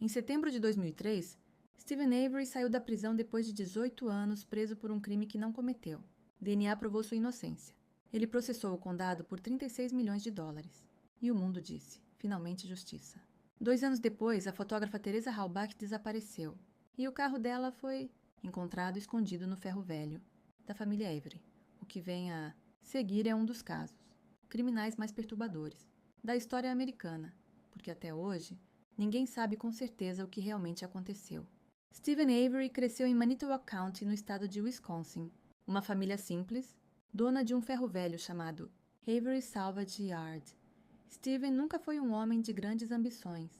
Em setembro de 2003, Steven Avery saiu da prisão depois de 18 anos preso por um crime que não cometeu. DNA provou sua inocência. Ele processou o condado por 36 milhões de dólares. E o mundo disse, finalmente justiça. 2 anos depois, a fotógrafa Teresa Halbach desapareceu. E o carro dela foi encontrado escondido no ferro velho da família Avery. O que vem a seguir é um dos casos criminais mais perturbadores da história americana, porque até hoje ninguém sabe com certeza o que realmente aconteceu. Steven Avery cresceu em Manitowoc County, no estado de Wisconsin. Uma família simples, dona de um ferro velho chamado Avery Salvage Yard. Steven nunca foi um homem de grandes ambições.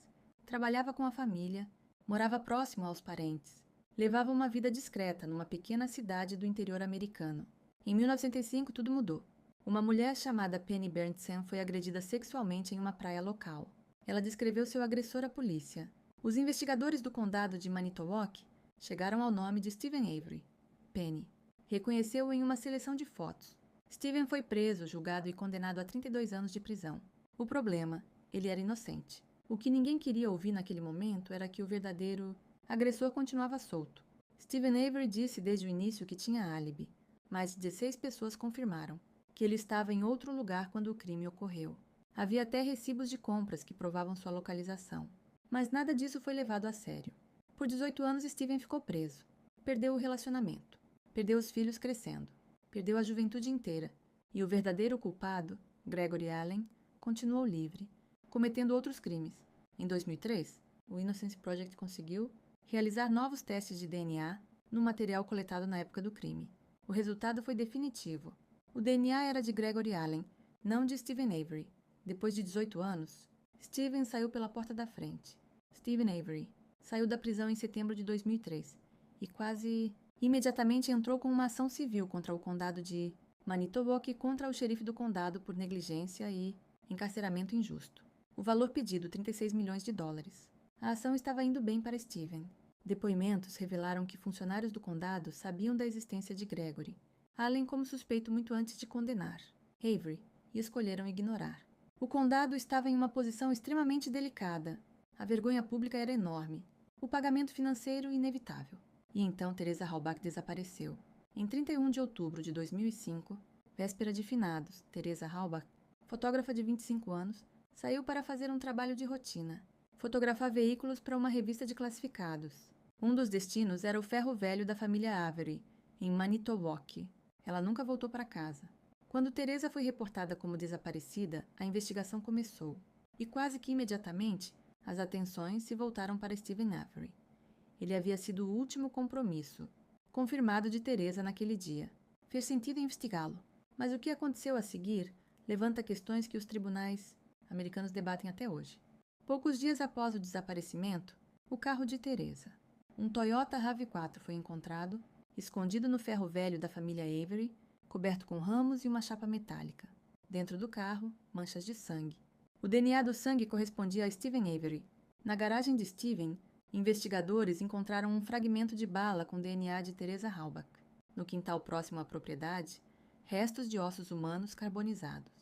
Trabalhava com a família, morava próximo aos parentes. Levava uma vida discreta numa pequena cidade do interior americano. Em 1905, tudo mudou. Uma mulher chamada Penny Berntsen foi agredida sexualmente em uma praia local. Ela descreveu seu agressor à polícia. Os investigadores do condado de Manitowoc chegaram ao nome de Steven Avery. Penny reconheceu-o em uma seleção de fotos. Steven foi preso, julgado e condenado a 32 anos de prisão. O problema, ele era inocente. O que ninguém queria ouvir naquele momento era que o verdadeiro agressor continuava solto. Steven Avery disse desde o início que tinha álibi. Mais de 16 pessoas confirmaram que ele estava em outro lugar quando o crime ocorreu. Havia até recibos de compras que provavam sua localização. Mas nada disso foi levado a sério. Por 18 anos, Steven ficou preso. Perdeu o relacionamento. Perdeu os filhos crescendo. Perdeu a juventude inteira. E o verdadeiro culpado, Gregory Allen, continuou livre, cometendo outros crimes. Em 2003, o Innocence Project conseguiu realizar novos testes de DNA no material coletado na época do crime. O resultado foi definitivo. O DNA era de Gregory Allen, não de Steven Avery. Depois de 18 anos, Steven saiu pela porta da frente. Steven Avery saiu da prisão em setembro de 2003 e quase imediatamente entrou com uma ação civil contra o condado de Manitowoc e contra o xerife do condado por negligência e encarceramento injusto. O valor pedido, 36 milhões de dólares. A ação estava indo bem para Steven. Depoimentos revelaram que funcionários do condado sabiam da existência de Gregory, Allen como suspeito muito antes de condenar Avery, e escolheram ignorar. O condado estava em uma posição extremamente delicada. A vergonha pública era enorme. O pagamento financeiro inevitável. E então Teresa Halbach desapareceu. Em 31 de outubro de 2005, véspera de finados, Teresa Halbach, fotógrafa de 25 anos, saiu para fazer um trabalho de rotina. Fotografar veículos para uma revista de classificados. Um dos destinos era o ferro velho da família Avery, em Manitowoc. Ela nunca voltou para casa. Quando Teresa foi reportada como desaparecida, a investigação começou. E quase que imediatamente, as atenções se voltaram para Steven Avery. Ele havia sido o último compromisso, confirmado de Teresa naquele dia. Fez sentido investigá-lo, mas o que aconteceu a seguir levanta questões que os tribunais americanos debatem até hoje. Poucos dias após o desaparecimento, o carro de Teresa, um Toyota RAV4, foi encontrado, escondido no ferro velho da família Avery, coberto com ramos e uma chapa metálica. Dentro do carro, manchas de sangue. O DNA do sangue correspondia a Steven Avery. Na garagem de Steven, investigadores encontraram um fragmento de bala com DNA de Teresa Halbach. No quintal próximo à propriedade, restos de ossos humanos carbonizados.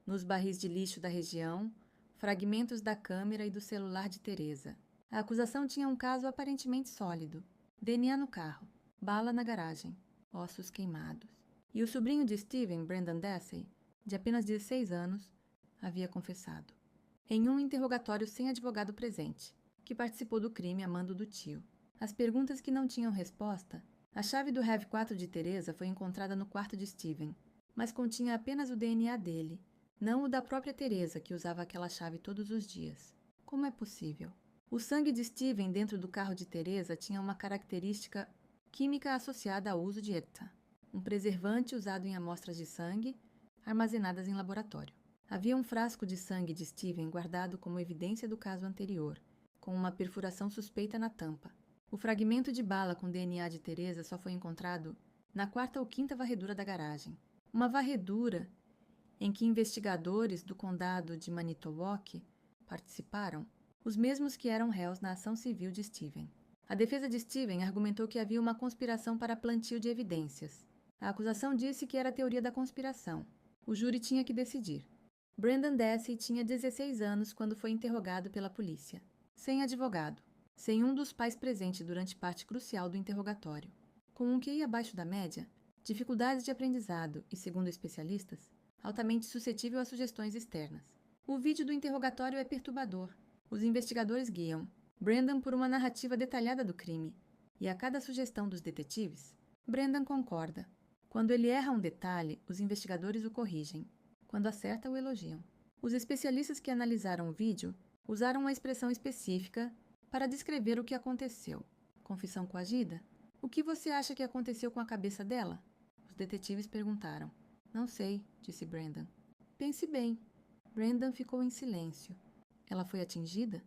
Nos barris de lixo da região, fragmentos da câmera e do celular de Teresa. A acusação tinha um caso aparentemente sólido. DNA no carro, bala na garagem, ossos queimados. E o sobrinho de Steven, Brendan Dassey, de apenas 16 anos, havia confessado. Em um interrogatório sem advogado presente, que participou do crime a mando do tio. As perguntas que não tinham resposta. A chave do RAV4 de Teresa foi encontrada no quarto de Steven, mas continha apenas o DNA dele, não o da própria Teresa, que usava aquela chave todos os dias. Como é possível? O sangue de Steven dentro do carro de Teresa tinha uma característica química associada ao uso de ETA, um preservante usado em amostras de sangue armazenadas em laboratório. Havia um frasco de sangue de Steven guardado como evidência do caso anterior, com uma perfuração suspeita na tampa. O fragmento de bala com DNA de Teresa só foi encontrado na quarta ou quinta varredura da garagem. Uma varredura em que investigadores do condado de Manitowoc participaram, os mesmos que eram réus na ação civil de Steven. A defesa de Steven argumentou que havia uma conspiração para plantio de evidências. A acusação disse que era a teoria da conspiração. O júri tinha que decidir. Brendan Dassey tinha 16 anos quando foi interrogado pela polícia. Sem advogado. sem um dos pais presente durante parte crucial do interrogatório. Com um QI abaixo da média, dificuldades de aprendizado e, segundo especialistas, altamente suscetível a sugestões externas. O vídeo do interrogatório é perturbador. Os investigadores guiam Brendan por uma narrativa detalhada do crime, e a cada sugestão dos detetives, Brendan concorda. Quando ele erra um detalhe, os investigadores o corrigem. Quando acerta, o elogiam. Os especialistas que analisaram o vídeo usaram uma expressão específica para descrever o que aconteceu. Confissão coagida? O que você acha que aconteceu com a cabeça dela? Os detetives perguntaram. Não sei, disse Brendan. Pense bem. Brendan ficou em silêncio. Ela foi atingida?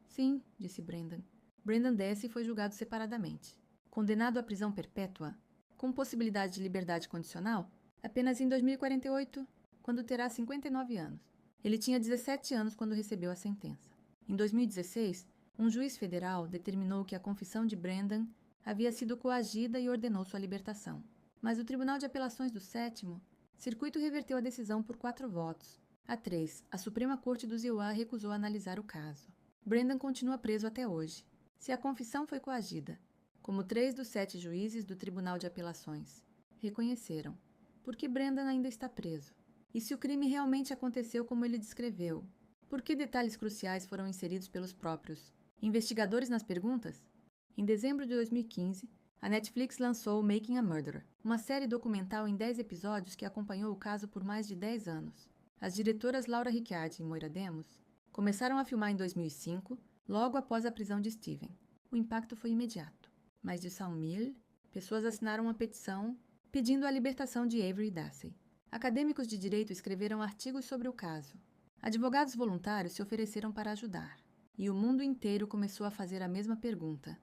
Sim, disse Brendan. Brendan Dassey foi julgado separadamente. Condenado à prisão perpétua, com possibilidade de liberdade condicional, apenas em 2048, quando terá 59 anos. Ele tinha 17 anos quando recebeu a sentença. Em 2016, um juiz federal determinou que a confissão de Brendan havia sido coagida e ordenou sua libertação. Mas o Tribunal de Apelações do 7º Circuito reverteu a decisão por 4 votos. A 3, a Suprema Corte do Iowa recusou analisar o caso. Brendan continua preso até hoje. Se a confissão foi coagida, como 3 dos 7 juízes do Tribunal de Apelações reconheceram, por que Brendan ainda está preso? E se o crime realmente aconteceu como ele descreveu? Por que detalhes cruciais foram inseridos pelos próprios investigadores nas perguntas? Em dezembro de 2015, a Netflix lançou Making a Murderer, uma série documental em 10 episódios que acompanhou o caso por mais de 10 anos. As diretoras Laura Ricciardi e Moira Demos começaram a filmar em 2005, logo após a prisão de Steven. O impacto foi imediato. Mais de 100.000 pessoas assinaram uma petição pedindo a libertação de Avery Dassey. Acadêmicos de direito escreveram artigos sobre o caso. Advogados voluntários se ofereceram para ajudar. E o mundo inteiro começou a fazer a mesma pergunta.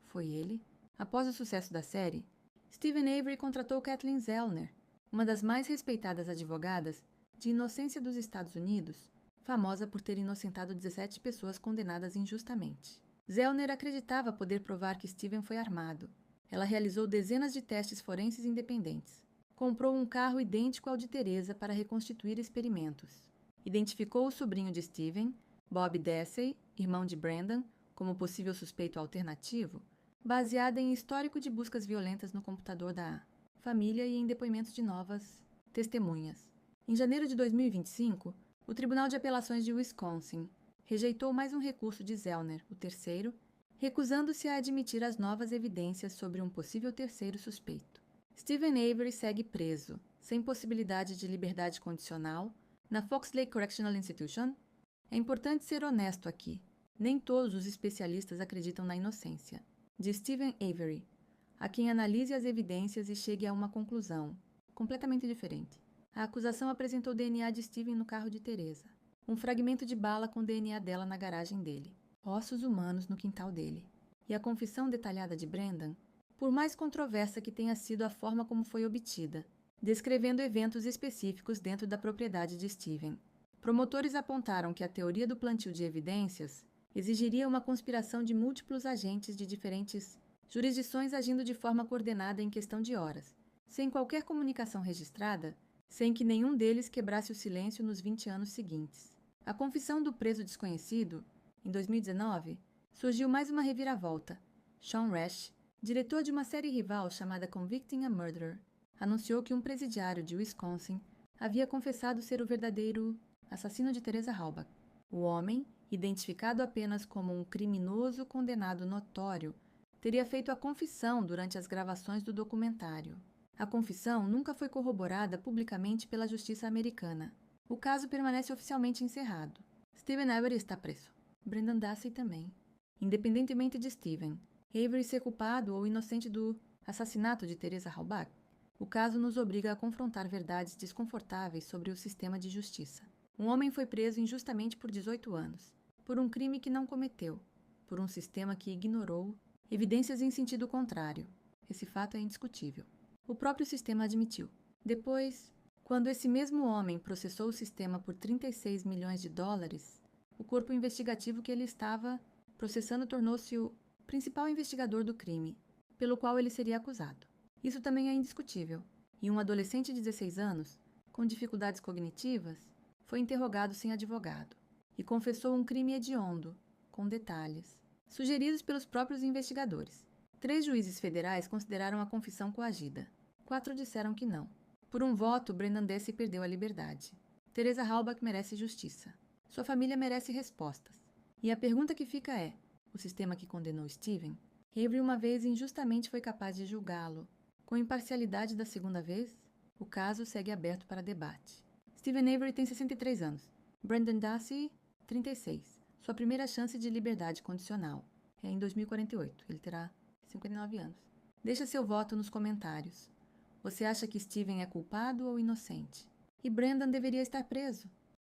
Foi ele? Após o sucesso da série, Steven Avery contratou Kathleen Zellner, uma das mais respeitadas advogadas de inocência dos Estados Unidos, famosa por ter inocentado 17 pessoas condenadas injustamente. Zellner acreditava poder provar que Steven foi armado. Ela realizou dezenas de testes forenses independentes. Comprou um carro idêntico ao de Teresa para reconstituir experimentos. Identificou o sobrinho de Steven, Bob Dassey, irmão de Brendan, como possível suspeito alternativo, baseada em histórico de buscas violentas no computador da família e em depoimentos de novas testemunhas. Em janeiro de 2025, o Tribunal de Apelações de Wisconsin rejeitou mais um recurso de Zellner, o terceiro, recusando-se a admitir as novas evidências sobre um possível terceiro suspeito. Steven Avery segue preso, sem possibilidade de liberdade condicional, na Fox Lake Correctional Institution. É importante ser honesto aqui. Nem todos os especialistas acreditam na inocência de Steven Avery, a quem analise as evidências e chegue a uma conclusão completamente diferente. A acusação apresentou DNA de Steven no carro de Teresa, um fragmento de bala com DNA dela na garagem dele, ossos humanos no quintal dele. E a confissão detalhada de Brendan, por mais controversa que tenha sido a forma como foi obtida, descrevendo eventos específicos dentro da propriedade de Steven. Promotores apontaram que a teoria do plantio de evidências exigiria uma conspiração de múltiplos agentes de diferentes jurisdições agindo de forma coordenada em questão de horas, sem qualquer comunicação registrada, sem que nenhum deles quebrasse o silêncio nos 20 anos seguintes. A confissão do preso desconhecido, em 2019, surgiu mais uma reviravolta. Sean Rash, diretor de uma série rival chamada Convicting a Murderer, anunciou que um presidiário de Wisconsin havia confessado ser o verdadeiro assassino de Teresa Halbach. O homem, identificado apenas como um criminoso condenado notório, teria feito a confissão durante as gravações do documentário. A confissão nunca foi corroborada publicamente pela justiça americana. O caso permanece oficialmente encerrado. Steven Avery está preso. Brendan Dassey também. Independentemente de Steven, Avery ser culpado ou inocente do assassinato de Teresa Halbach, o caso nos obriga a confrontar verdades desconfortáveis sobre o sistema de justiça. Um homem foi preso injustamente por 18 anos, por um crime que não cometeu, por um sistema que ignorou evidências em sentido contrário. Esse fato é indiscutível. O próprio sistema admitiu. Depois, quando esse mesmo homem processou o sistema por 36 milhões de dólares, o corpo investigativo que ele estava processando tornou-se o principal investigador do crime, pelo qual ele seria acusado. Isso também é indiscutível. E um adolescente de 16 anos, com dificuldades cognitivas, foi interrogado sem advogado e confessou um crime hediondo, com detalhes, sugeridos pelos próprios investigadores. 3 juízes federais consideraram a confissão coagida. 4 disseram que não. Por um voto, Brendan Dassey perdeu a liberdade. Teresa Halbach merece justiça. Sua família merece respostas. E a pergunta que fica é: o sistema que condenou Steven? Avery uma vez injustamente foi capaz de julgá-lo. Com imparcialidade da segunda vez? O caso segue aberto para debate. Steven Avery tem 63 anos. Brendan Dassey, 36. Sua primeira chance de liberdade condicional é em 2048. Ele terá 59 anos. Deixa seu voto nos comentários. Você acha que Steven é culpado ou inocente? E Brendan deveria estar preso?